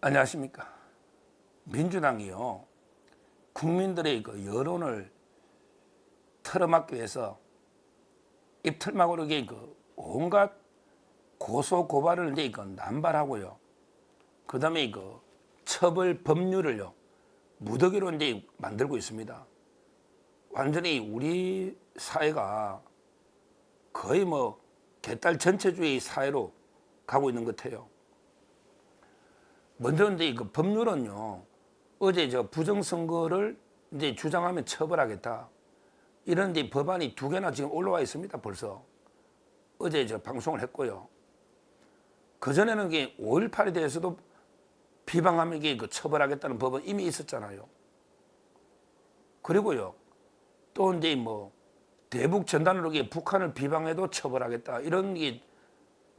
안녕하십니까. 민주당이요, 국민들의 그 여론을 틀어막기 위해서 입틀막으로 온갖 고소 고발을 이제 남발하고요. 그 다음에 처벌 법률을요, 무더기로 이제 만들고 있습니다. 완전히 우리 사회가 거의 개딸 전체주의 사회로 가고 있는 것 같아요. 먼저 이제 법률은요, 어제 부정선거를 이제 주장하면 처벌하겠다, 이런 이제 법안이 2개나 지금 올라와 있습니다. 벌써 어제 방송을 했고요. 그 전에는 5.18에 대해서도 비방하면 처벌하겠다는 법은 이미 있었잖아요. 그리고요, 또 이제 대북 전단으로 북한을 비방해도 처벌하겠다, 이런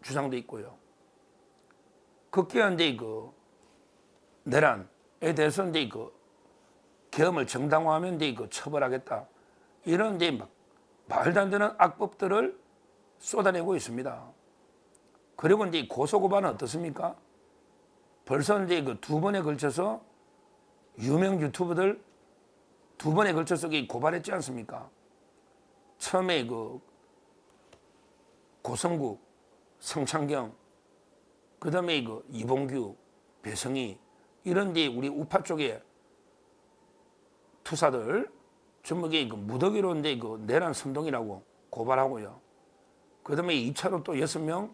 주장도 있고요. 극기한 이제 내란에 대해서 이제 계엄을 정당화하면 이제 처벌하겠다, 이런 이제 말도 안 되는 악법들을 쏟아내고 있습니다. 그리고 이제 고소고발은 어떻습니까? 벌써 이제 2번에 걸쳐서 유명 유튜버들 2번에 걸쳐서 고발했지 않습니까? 처음에 고성국, 성창경, 그 다음에 이봉규, 배성희, 이런 이제 우리 우파 쪽에 투사들 전부 무더기로 이제 내란 선동이라고 고발하고요. 그 다음에 2차로 또 6명,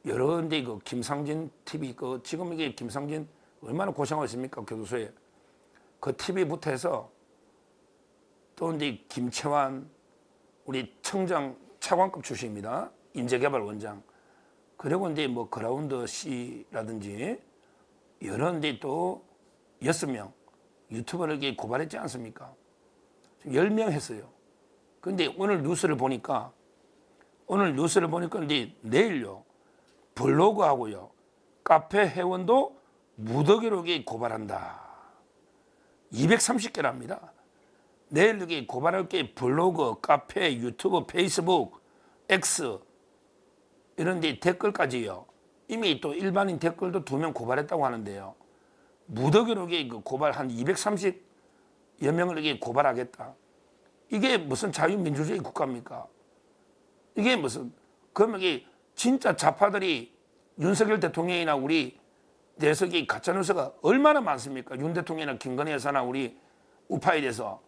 여러 이제 김상진 TV, 지금 김상진 얼마나 고생하고 있습니까? 교도소에. 그 TV부터 해서 또 이제 김채환, 우리 청장 차관급 출신입니다. 인재개발원장. 그리고 이제 그라운드 C라든지 여러 이제 또 6명 유튜버를 고발했지 않습니까? 10명 했어요. 근데 오늘 뉴스를 보니까 이제 내일요, 블로그하고요, 카페 회원도 무더기로 고발한다. 230개랍니다. 내일 고발할 게 블로그, 카페, 유튜브, 페이스북, X, 이런 데 댓글까지요. 이미 또 일반인 댓글도 2명 고발했다고 하는데요. 무더기로 고발 한 230여 명을 고발하겠다. 이게 무슨 자유민주주의 국가입니까? 이게 무슨, 그러면 진짜 좌파들이 윤석열 대통령이나 우리 대해서 가짜뉴스가 얼마나 많습니까? 윤 대통령이나 김건희 여사나 우리 우파에 대해서.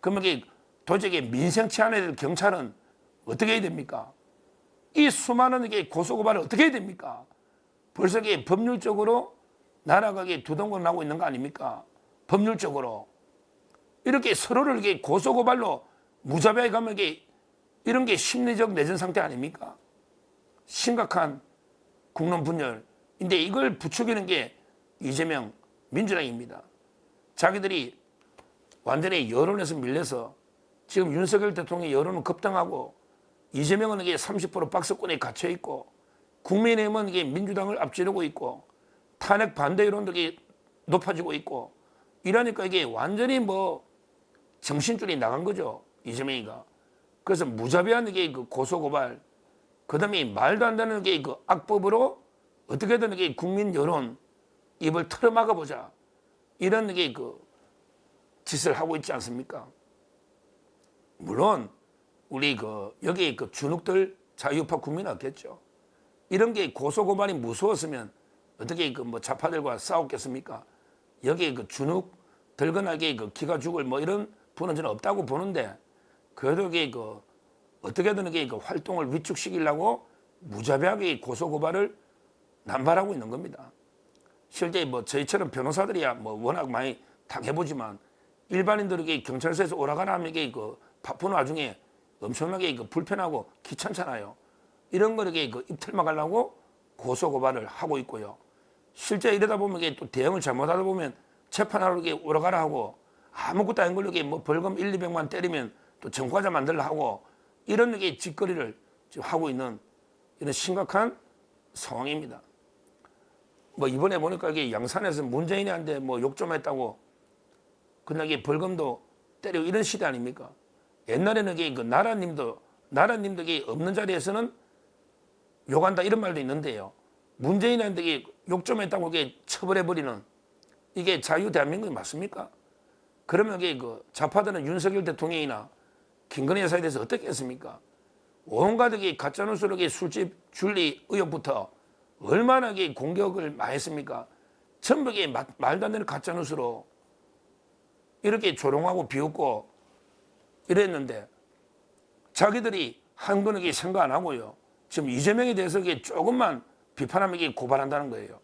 그러면 도저히 민생치 않아야 될 경찰은 어떻게 해야 됩니까? 이 수많은 고소고발을 어떻게 해야 됩니까? 벌써 법률적으로 나라가 두동강 나고 있는 거 아닙니까? 법률적으로. 이렇게 서로를 고소고발로 무자비하게 가면 이런 게 심리적 내전 상태 아닙니까? 심각한 국론 분열인데 이걸 부추기는 게 이재명 민주당입니다. 자기들이 완전히 여론에서 밀려서 지금 윤석열 대통령의 여론은 급등하고 이재명은 30% 박스권에 갇혀 있고 국민의힘은 민주당을 앞지르고 있고 탄핵 반대 여론도 높아지고 있고 이러니까 이게 완전히 정신줄이 나간 거죠, 이재명이가. 그래서 무자비한 고소고발, 그 다음에 말도 안 되는 악법으로 어떻게든 국민 여론 입을 틀어막아 보자, 이런 짓을 하고 있지 않습니까? 물론 우리 여기 주눅들 자유파 국민은 없겠죠. 이런 고소고발이 무서웠으면 어떻게 좌파들과 싸웠겠습니까? 여기 주눅 들거나게 기가 죽을 이런 분은 저는 없다고 보는데, 그래도 어떻게든 활동을 위축시키려고 무자비하게 고소고발을 남발하고 있는 겁니다. 실제 저희처럼 변호사들이야 워낙 많이 당해보지만 일반인들에게 경찰서에서 오라가라 하면 바쁜 와중에 엄청나게 불편하고 귀찮잖아요. 이런 거를 입틀막 하려고 고소고발을 하고 있고요. 실제 이러다 보면 또 대응을 잘못하다 보면 재판하러 오라가라 하고 아무것도 아닌 걸로 벌금 1, 200만 때리면 또 전과자 만들려 하고 이런 짓거리를 지금 하고 있는 이런 심각한 상황입니다. 이번에 보니까 양산에서 문재인한테 욕 좀 했다고 그날 벌금도 때리고 이런 시대 아닙니까? 옛날에는 나라님도 없는 자리에서는 욕한다 이런 말도 있는데요. 문재인한테 욕좀 했다고 이게 처벌해버리는 이게 자유 대한민국이 맞습니까? 그러면 이게 그 좌파들은 윤석열 대통령이나 김건희 여사에 대해서 어떻게 했습니까? 온갖 이 가짜뉴스로 술집 줄리 의혹부터 얼마나 공격을 많이 했습니까? 전부 말도 안 되는 가짜뉴스로 이렇게 조롱하고 비웃고 이랬는데 자기들이 한 거는 생각 안 하고요. 지금 이재명에 대해서 조금만 비판하면 고발한다는 거예요.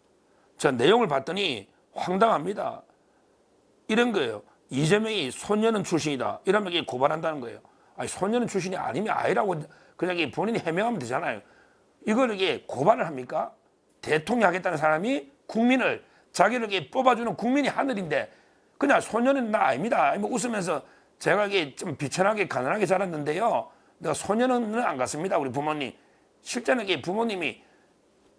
저 내용을 봤더니 황당합니다. 이런 거예요. 이재명이 소년원 출신이다. 이러면 고발한다는 거예요. 아니, 소년원 출신이 아니면 아니라고 그냥 본인이 해명하면 되잖아요. 이걸 고발을 합니까? 대통령 하겠다는 사람이 국민을 자기를 뽑아주는 국민이 하늘인데 그냥 소년은 나 아닙니다. 웃으면서 제가 좀 비천하게 가난하게 자랐는데요. 내가 소년은 안 갔습니다. 우리 부모님. 실제는 부모님이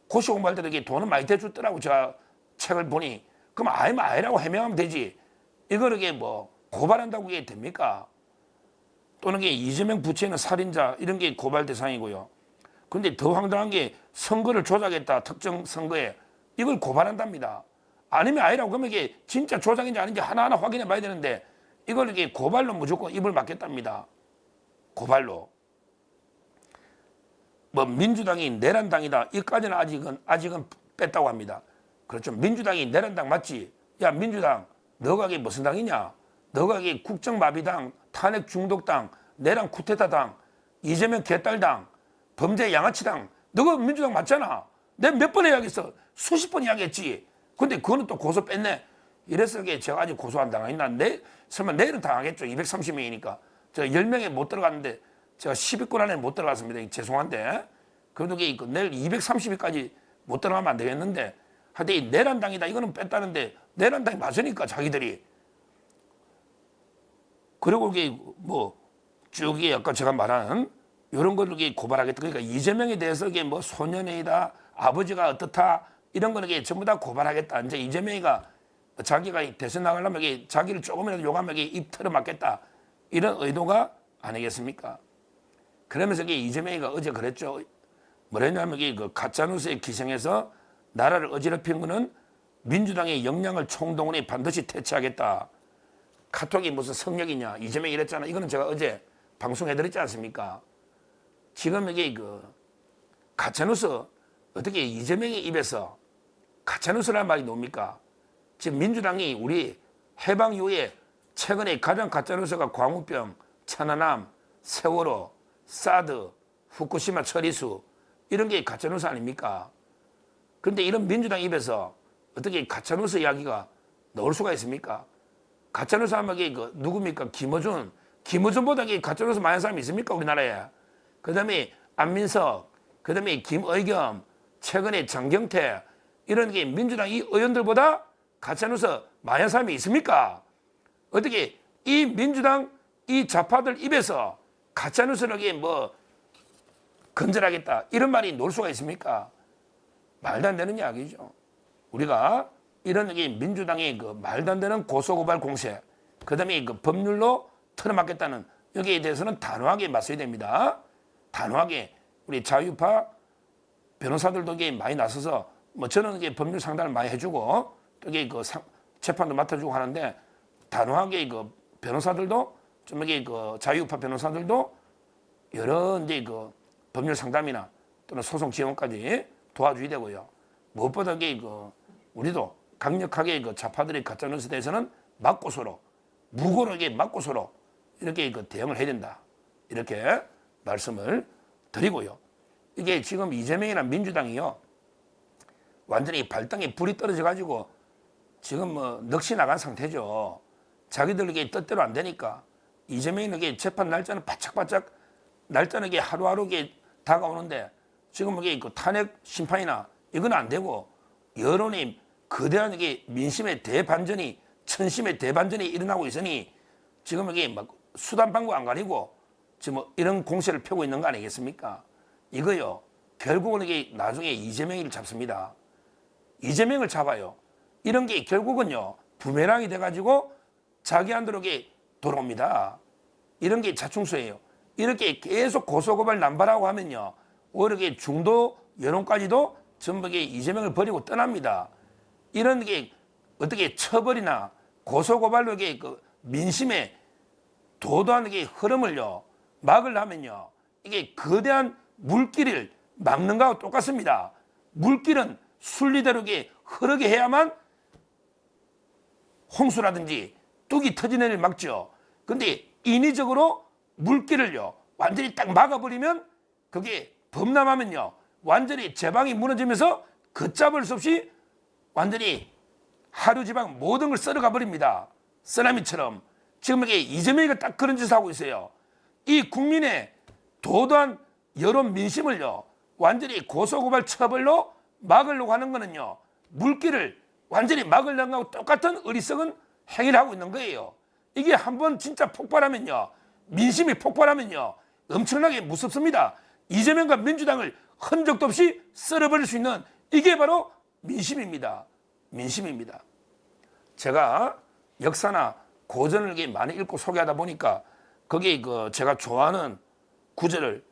고시 공부할 때도 돈을 많이 대주더라고. 제가 책을 보니. 그럼 아니면 아니라고 해명하면 되지. 이거를 뭐 고발한다고 이게 됩니까? 또는 이재명 부채는 살인자 이런 게 고발 대상이고요. 그런데 더 황당한 게 선거를 조작했다. 특정 선거에. 이걸 고발한답니다. 아니면 아니라고 그러면 이게 진짜 조작인지 아닌지 하나하나 확인해 봐야 되는데 이걸 고발로 무조건 입을 막겠답니다. 고발로. 뭐 민주당이 내란당이다. 이까지는 아직은 뺐다고 합니다. 그렇죠. 민주당이 내란당 맞지? 야, 민주당 너가 무슨 당이냐? 너가 국정마비당, 탄핵 중독당, 내란 쿠데타당, 이재명 개딸당, 범죄 양아치당. 너가 민주당 맞잖아. 내가 몇 번 이야기했어. 수십 번 이야기했지. 근데 그거는 또 고소 뺐네. 이래서 제가 아직 고소 안 당하겠나? 설마 내일은 당하겠죠. 230명이니까. 제가 10명에 못 들어갔는데 제가 10위권 안에 못 들어갔습니다. 죄송한데. 그래도 내일 230위까지 못 들어가면 안 되겠는데 하여튼 이 내란당이다. 이거는 뺐다는데 내란당이 맞으니까 자기들이. 그리고 뭐 쭉 아까 제가 말한 이런 거를 고발하겠다. 그러니까 이재명에 대해서 뭐 소년이다. 아버지가 어떻다. 이런 거는 전부 다 고발하겠다. 이제 이재명이가 자기가 대선 나가려면 자기를 조금이라도 욕하면 입 털어맞겠다. 이런 의도가 아니겠습니까? 그러면서 이재명이가 어제 그랬죠. 뭐랬냐면 그 가짜뉴스에 기생해서 나라를 어지럽힌 거는 민주당의 역량을 총동원해 반드시 퇴치하겠다. 카톡이 무슨 성역이냐. 이재명이 이랬잖아. 이거는 제가 어제 방송해드렸지 않습니까? 지금 그 가짜뉴스 어떻게 이재명의 입에서 가짜뉴스라는 말이 나옵니까? 지금 민주당이 우리 해방 이후에 최근에 가장 가짜뉴스가 광우병, 천안함, 세월호, 사드, 후쿠시마 처리수 이런 게 가짜뉴스 아닙니까? 그런데 이런 민주당 입에서 어떻게 가짜뉴스 이야기가 나올 수가 있습니까? 가짜뉴스 하면 누굽니까? 김어준. 김어준보다 가짜뉴스 많은 사람이 있습니까? 우리나라에. 그 다음에 안민석, 그 다음에 김의겸, 최근에 장경태 이런 민주당 이 의원들보다 가짜뉴스 많은 사람이 있습니까? 어떻게 이 민주당 이 좌파들 입에서 가짜뉴스를 뭐 건절하겠다 이런 말이 나올 수가 있습니까? 말도 안 되는 이야기죠. 우리가 이런 민주당의 그 말도 안 되는 고소고발 공세, 그 다음에 그 법률로 틀어막겠다는 여기에 대해서는 단호하게 맞서야 됩니다. 단호하게 우리 자유파 변호사들도 많이 나서서 뭐 저는 법률 상담을 많이 해주고 또 그 재판도 맡아주고 하는데 단호하게 그 변호사들도 좀 그 자유파 변호사들도 여러 그 법률 상담이나 또는 소송 지원까지 도와줘야 되고요. 무엇보다 그 우리도 강력하게 그 좌파들의 가짜뉴스에 대해서는 맞고서로 무고하게 맞고서로 이렇게 그 대응을 해야 된다. 이렇게 말씀을 드리고요. 이게 지금 이재명이나 민주당이요. 완전히 발등에 불이 떨어져 가지고 지금 뭐 넋이 나간 상태죠. 자기들에게 뜻대로 안 되니까 이재명에게 재판 날짜는 바짝바짝 날짜는 하루하루 다가오는데 지금 그 탄핵 심판이나 이건 안 되고 여론이 거대한 민심의 대반전이 천심의 대반전이 일어나고 있으니 지금 막 수단 방법 안 가리고 지금 이런 공세를 펴고 있는 거 아니겠습니까? 이거요. 결국은 나중에 이재명을 잡습니다. 이재명을 잡아요. 이런 게 결국은요. 부메랑이 돼가지고 자기한테로 돌아옵니다. 이런 게 자충수예요. 이렇게 계속 고소고발 남발하고 하면요. 오히려 중도 여론까지도 전부 이재명을 버리고 떠납니다. 이런 게 어떻게 처벌이나 고소고발로 그 민심의 도도한 흐름을요 막으려면요 이게 거대한 물길을 막는 거하고 똑같습니다. 물길은 순리대로 흐르게 해야만 홍수라든지 뚝이 터지는 일을 막죠. 근데 인위적으로 물길을요 완전히 딱 막아버리면 그게 범람하면요 완전히 제방이 무너지면서 걷잡을 수 없이 완전히 하류 지방 모든 걸 썰어가 버립니다. 쓰나미처럼. 지금 이게 이재명이가 딱 그런 짓을 하고 있어요. 이 국민의 도도한 여론 민심을요 완전히 고소고발 처벌로 막으려고 하는 거는요 물길을 완전히 막으려는 거하고 똑같은 어리석은 행위를 하고 있는 거예요. 이게 한번 진짜 폭발하면요 민심이 폭발하면요 엄청나게 무섭습니다. 이재명과 민주당을 흔적도 없이 썰어버릴 수 있는 이게 바로 민심입니다. 민심입니다. 제가 역사나 고전을 많이 읽고 소개하다 보니까 거기에 제가 좋아하는 구절을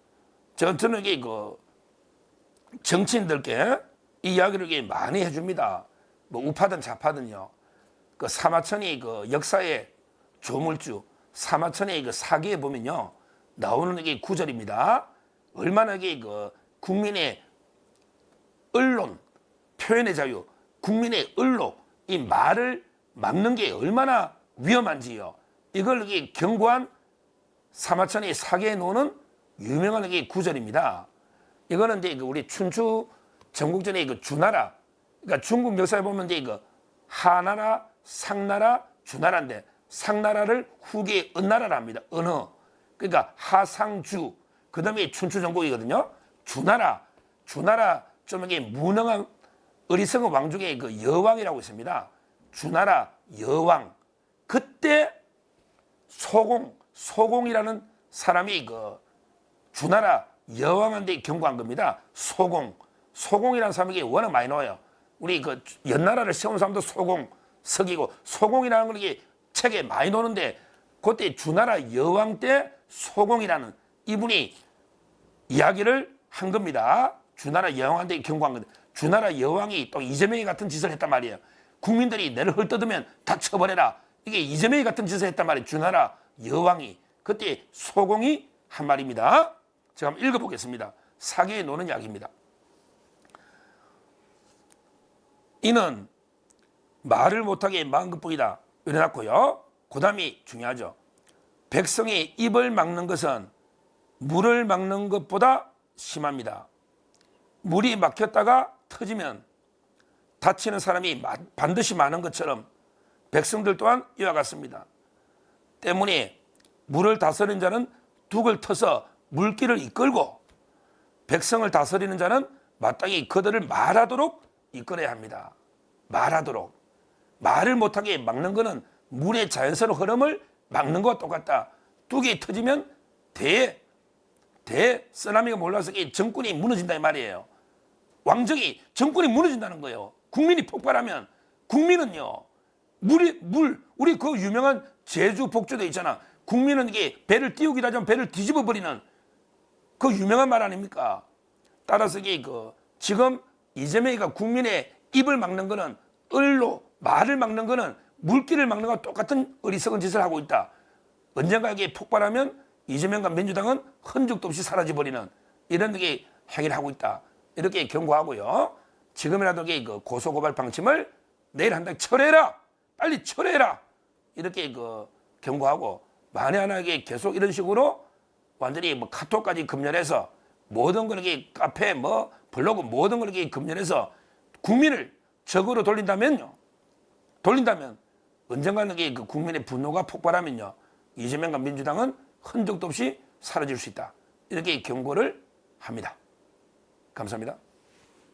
저는 정치인들께 이 이야기를 많이 해줍니다. 뭐 우파든 좌파든요. 사마천이 역사의 조물주 사마천의 사기에 보면요 나오는 구절입니다. 얼마나 국민의 언론 표현의 자유, 국민의 언로 이 말을 막는 게 얼마나 위험한지요. 이걸 경고한 사마천의 사기에 놓는 유명한 구절입니다. 이거는 우리 춘추 전국전의 주나라, 그러니까 중국 역사에 보면 하나라, 상나라, 주나라인데 상나라를 후기에 은나라라 합니다. 은어. 그러니까 하상주. 그 다음에 춘추 전국이거든요. 주나라 좀 무능한 어리석은 왕 중에 여왕이라고 있습니다. 주나라 여왕. 그때 소공이라는 사람이 주나라 여왕한테 경고한 겁니다. 소공이라는 사람이 워낙 많이 나와요. 우리 연나라를 세운 사람도 소공석이고 소공이라는 건 이게 책에 많이 나오는데 그때 주나라 여왕 때 소공이라는 이분이 이야기를 한 겁니다. 주나라 여왕한테 경고한 건데 주나라 여왕이 또 이재명이 같은 짓을 했단 말이에요. 국민들이 내를 헐뜯으면 다 처벌해라. 이게 이재명이 같은 짓을 했단 말이에요. 주나라 여왕이. 그때 소공이 한 말입니다. 제가 한번 읽어보겠습니다. 사기에 노는 이야기입니다. 이는 말을 못하게 막은 것뿐이다. 이래놨고요. 그 다음이 중요하죠. 백성의 입을 막는 것은 물을 막는 것보다 심합니다. 물이 막혔다가 터지면 다치는 사람이 반드시 많은 것처럼 백성들 또한 이와 같습니다. 때문에 물을 다스리는 자는 둑을 터서 물길을 이끌고 백성을 다스리는 자는 마땅히 그들을 말하도록 이끌어야 합니다. 말하도록. 말을 못하게 막는 것은 물의 자연스러운 흐름을 막는 것과 똑같다. 둑이 터지면 쓰나미가 몰라서 정권이 무너진다 이 말이에요. 정권이 무너진다는 거예요. 국민이 폭발하면 국민은요 우리 그 유명한 제주 복주도 있잖아. 국민은 이게 배를 띄우기도 하지만 배를 뒤집어 버리는 그 유명한 말 아닙니까? 따라서 지금 이재명이가 국민의 입을 막는 거는 말을 막는 거는 물길을 막는 것과 똑같은 어리석은 짓을 하고 있다. 언젠가 이게 폭발하면 이재명과 민주당은 흔적도 없이 사라져버리는 이런 행위를 하고 있다. 이렇게 경고하고요. 지금이라도 고소고발 방침을 내일 한 달 철회해라. 빨리 철회해라. 이렇게 경고하고 만에 하나 계속 이런 식으로 완전히 카톡까지 검열해서 모든 걸 카페 블로그 모든 걸 검열해서 국민을 적으로 돌린다면 언젠가는 국민의 분노가 폭발하면요 이재명과 민주당은 흔적도 없이 사라질 수 있다. 이렇게 경고를 합니다. 감사합니다.